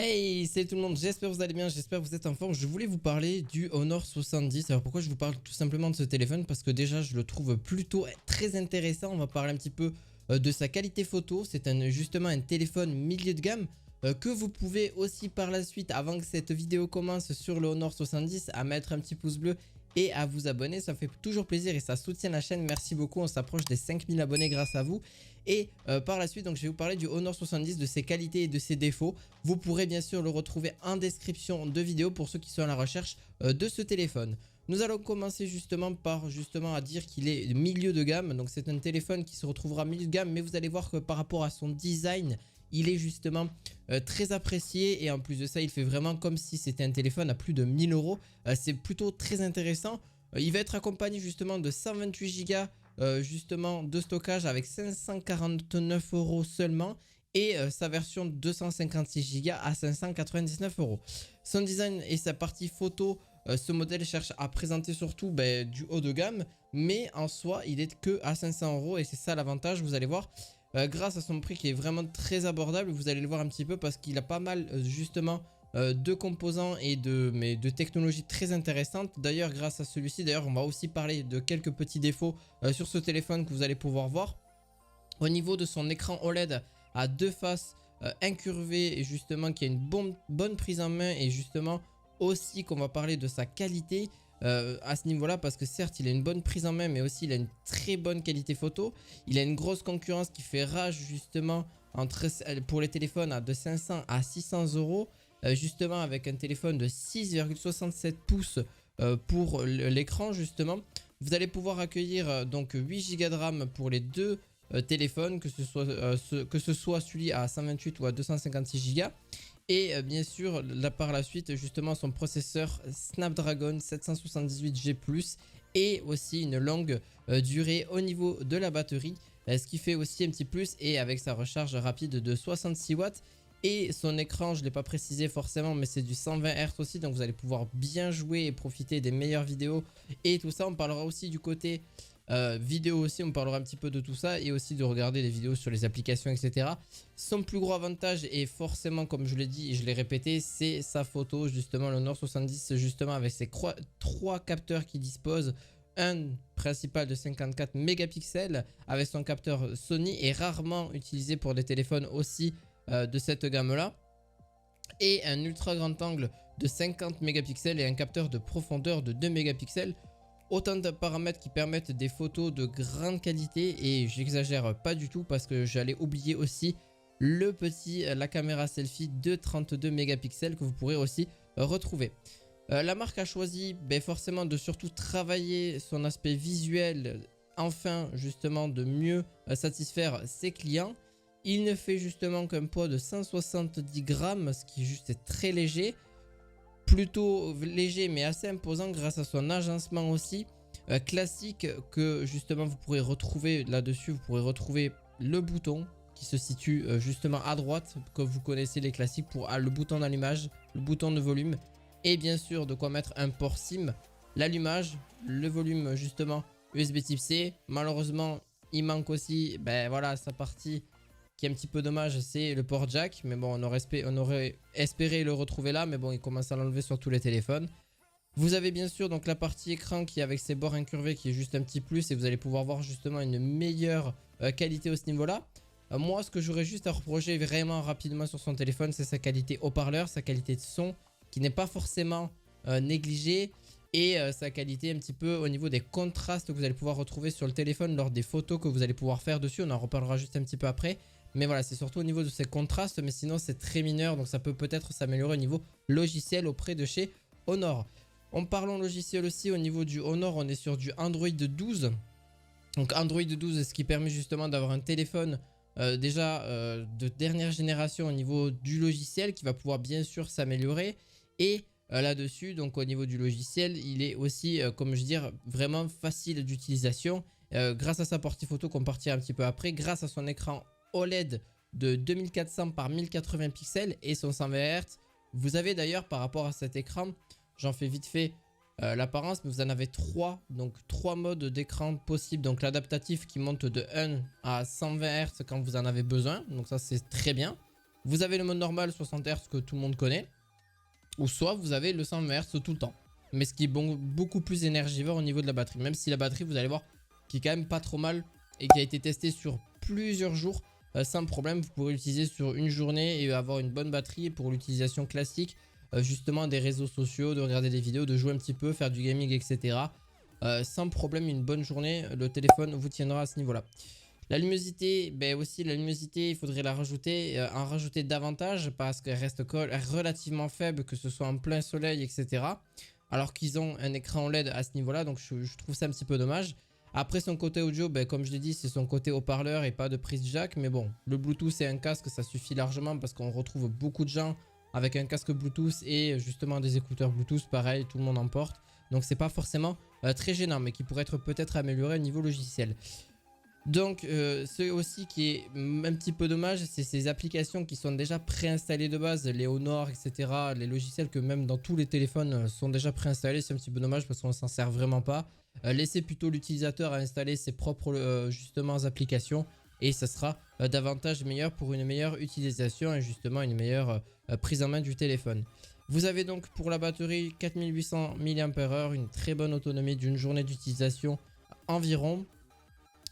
Hey, salut tout le monde, j'espère que vous allez bien, j'espère que vous êtes en forme. Je voulais vous parler du Honor 70. Alors pourquoi je vous parle tout simplement de ce téléphone? Parce que déjà je le trouve plutôt très intéressant. On va parler un petit peu de sa qualité photo. C'est justement un téléphone milieu de gamme que vous pouvez aussi par la suite, avant que cette vidéo commence sur le Honor 70, à mettre un petit pouce bleu et à vous abonner. Ça fait toujours plaisir et ça soutient la chaîne. Merci beaucoup, on s'approche des 5000 abonnés grâce à vous. Et par la suite, donc, je vais vous parler du Honor 70, de ses qualités et de ses défauts. Vous pourrez bien sûr le retrouver en description de vidéo pour ceux qui sont à la recherche de ce téléphone. Nous allons commencer justement par à dire qu'il est milieu de gamme. Donc c'est un téléphone qui se retrouvera milieu de gamme, mais vous allez voir que par rapport à son design, il est justement très apprécié. Et en plus de ça, il fait vraiment comme si c'était un téléphone à plus de 1000 euros. C'est plutôt très intéressant. Il va être accompagné justement de 128 Go justement de stockage avec 549 euros seulement, et sa version 256 Go à 599 euros. Son design et sa partie photo, ce modèle cherche à présenter surtout du haut de gamme, mais en soi il est que à 500 euros et c'est ça l'avantage. Vous allez voir, grâce à son prix qui est vraiment très abordable, vous allez le voir un petit peu parce qu'il a pas mal justement de composants et de technologies très intéressantes. D'ailleurs grâce à celui-ci, on va aussi parler de quelques petits défauts sur ce téléphone que vous allez pouvoir voir. Au niveau de son écran OLED à deux faces incurvé, et justement qui a une bonne prise en main, et justement aussi qu'on va parler de sa qualité à ce niveau là, parce que certes il a une bonne prise en main mais aussi il a une très bonne qualité photo. Il a une grosse concurrence qui fait rage justement pour les téléphones de 500 à 600 euros, justement avec un téléphone de 6,67 pouces pour l'écran justement. Vous allez pouvoir accueillir donc 8 Go de RAM pour les deux téléphone, que ce soit celui à 128 ou à 256 Go. Et bien sûr là, par la suite justement son processeur Snapdragon 778G+, et aussi une longue durée au niveau de la batterie, ce qui fait aussi un petit plus, et avec sa recharge rapide de 66 watts. Et son écran, je ne l'ai pas précisé forcément, mais c'est du 120 Hz aussi, donc vous allez pouvoir bien jouer et profiter des meilleures vidéos et tout ça. On parlera aussi du côté vidéo aussi, on parlera un petit peu de tout ça, et aussi de regarder des vidéos sur les applications, etc. Son plus gros avantage, et forcément comme je l'ai dit et je l'ai répété, c'est sa photo, justement le Honor 70, justement avec ses trois capteurs qui disposent. Un principal de 54 mégapixels avec son capteur Sony, est rarement utilisé pour des téléphones aussi de cette gamme là, et un ultra grand angle de 50 mégapixels et un capteur de profondeur de 2 mégapixels. Autant de paramètres qui permettent des photos de grande qualité, et j'exagère pas du tout parce que j'allais oublier aussi la caméra selfie de 32 mégapixels que vous pourrez aussi retrouver. La marque a choisi forcément de surtout travailler son aspect visuel, afin justement de mieux satisfaire ses clients. Il ne fait justement qu'un poids de 170 grammes, ce qui juste est très léger. Plutôt léger mais assez imposant grâce à son agencement aussi classique, que justement vous pourrez retrouver là-dessus. Vous pourrez retrouver le bouton qui se situe justement à droite, que vous connaissez les classiques, pour le bouton d'allumage, le bouton de volume, et bien sûr de quoi mettre un port SIM, l'allumage, le volume justement USB type C. Malheureusement il manque aussi voilà sa partie qui est un petit peu dommage, c'est le port jack, mais bon on aurait espéré le retrouver là, mais bon il commence à l'enlever sur tous les téléphones. Vous avez bien sûr donc la partie écran qui est avec ses bords incurvés, qui est juste un petit plus, et vous allez pouvoir voir justement une meilleure qualité au ce niveau là. Moi ce que j'aurais juste à reprocher vraiment rapidement sur son téléphone, c'est sa qualité haut-parleur, sa qualité de son qui n'est pas forcément négligée, et sa qualité un petit peu au niveau des contrastes que vous allez pouvoir retrouver sur le téléphone lors des photos que vous allez pouvoir faire dessus. On en reparlera juste un petit peu après. Mais voilà, c'est surtout au niveau de ces contrastes, mais sinon c'est très mineur, donc ça peut peut-être s'améliorer au niveau logiciel auprès de chez Honor. En parlant logiciel aussi, au niveau du Honor, on est sur du Android 12. Donc Android 12, ce qui permet justement d'avoir un téléphone de dernière génération au niveau du logiciel, qui va pouvoir bien sûr s'améliorer. Et là-dessus, donc au niveau du logiciel, il est aussi, comme je dis, vraiment facile d'utilisation. Grâce à sa partie photo qu'on partira un petit peu après, grâce à son écran OLED de 2400 par 1080 pixels et son 120 Hz. Vous avez d'ailleurs par rapport à cet écran, j'en fais vite fait l'apparence, mais vous en avez trois modes d'écran possibles. Donc l'adaptatif qui monte de 1 à 120 Hz quand vous en avez besoin, donc ça c'est très bien. Vous avez le mode normal 60 Hz que tout le monde connaît, ou soit vous avez le 120 Hz tout le temps. Mais ce qui est beaucoup plus énergivore au niveau de la batterie. Même si la batterie, vous allez voir, qui est quand même pas trop mal et qui a été testée sur plusieurs jours sans problème. Vous pourrez l'utiliser sur une journée et avoir une bonne batterie pour l'utilisation classique justement des réseaux sociaux, de regarder des vidéos, de jouer un petit peu, faire du gaming, etc. Sans problème, une bonne journée, le téléphone vous tiendra à ce niveau-là. La luminosité, ben aussi la luminosité, il faudrait la rajouter, en rajouter davantage parce qu'elle reste relativement faible, que ce soit en plein soleil, etc. Alors qu'ils ont un écran OLED à ce niveau-là, donc je trouve ça un petit peu dommage. Après son côté audio, ben, comme je l'ai dit, c'est son côté haut-parleur et pas de prise jack. Mais bon, le Bluetooth et un casque, ça suffit largement parce qu'on retrouve beaucoup de gens avec un casque Bluetooth et justement des écouteurs Bluetooth, pareil, tout le monde en porte. Donc c'est pas forcément très gênant, mais qui pourrait être peut-être amélioré au niveau logiciel. Donc ce aussi qui est un petit peu dommage, c'est ces applications qui sont déjà préinstallées de base, les Honor, etc. Les logiciels que même dans tous les téléphones sont déjà préinstallés, c'est un petit peu dommage parce qu'on s'en sert vraiment pas. Laissez plutôt l'utilisateur installer ses propres justement applications et ça sera davantage meilleur pour une meilleure utilisation et justement une meilleure prise en main du téléphone. Vous avez donc pour la batterie 4800 mAh, une très bonne autonomie d'une journée d'utilisation environ.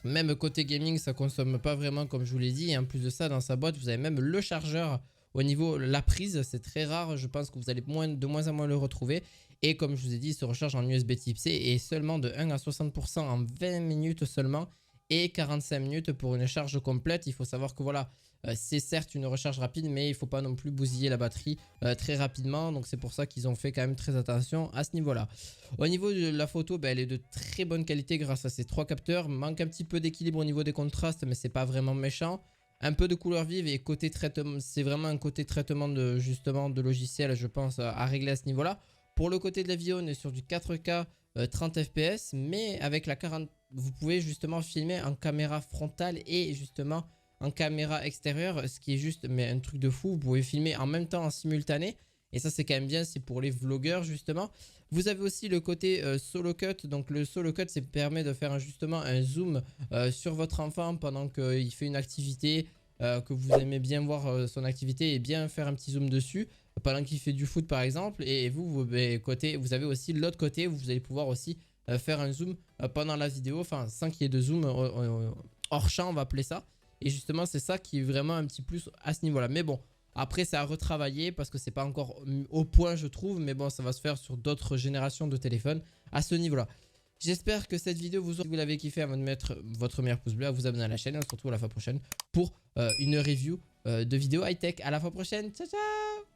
Même côté gaming, ça consomme pas vraiment comme je vous l'ai dit. Et en plus de ça, dans sa boîte, vous avez même le chargeur au niveau de la prise. C'est très rare. Je pense que vous allez de moins en moins le retrouver. Et comme je vous ai dit, il se recharge en USB type C et seulement de 1 à 60% en 20 minutes seulement. Et 45 minutes pour une charge complète. Il faut savoir que voilà, c'est certes une recharge rapide, mais il ne faut pas non plus bousiller la batterie très rapidement. Donc c'est pour ça qu'ils ont fait quand même très attention à ce niveau-là. Au niveau de la photo, elle est de très bonne qualité grâce à ces 3 capteurs. Manque un petit peu d'équilibre au niveau des contrastes, mais c'est pas vraiment méchant. Un peu de couleur vive et côté traitement, c'est vraiment un côté traitement de justement de logiciel, je pense, à régler à ce niveau-là. Pour le côté de la vidéo, on est sur du 4K 30 fps, mais avec la 40, vous pouvez justement filmer en caméra frontale et justement en caméra extérieure, ce qui est juste mais un truc de fou. Vous pouvez filmer en même temps en simultané et ça c'est quand même bien, c'est pour les vlogueurs justement. Vous avez aussi le côté solo cut, donc le solo cut ça permet de faire justement un zoom sur votre enfant pendant qu'il fait une activité, que vous aimez bien voir son activité et bien faire un petit zoom dessus pendant qu'il fait du foot par exemple. Et vous avez aussi l'autre côté où vous allez pouvoir aussi faire un zoom pendant la vidéo, enfin sans qu'il y ait de zoom hors champ on va appeler ça. Et justement c'est ça qui est vraiment un petit plus à ce niveau là. Mais bon, après c'est à retravailler parce que c'est pas encore au point je trouve. Mais bon, ça va se faire sur d'autres générations de téléphones à ce niveau là. J'espère que cette vidéo vous l'avez kiffé, avant de mettre votre meilleur pouce bleu, à vous abonner à la chaîne. Et on se retrouve à la fois prochaine pour une review de vidéo high tech. À la fois prochaine, ciao ciao.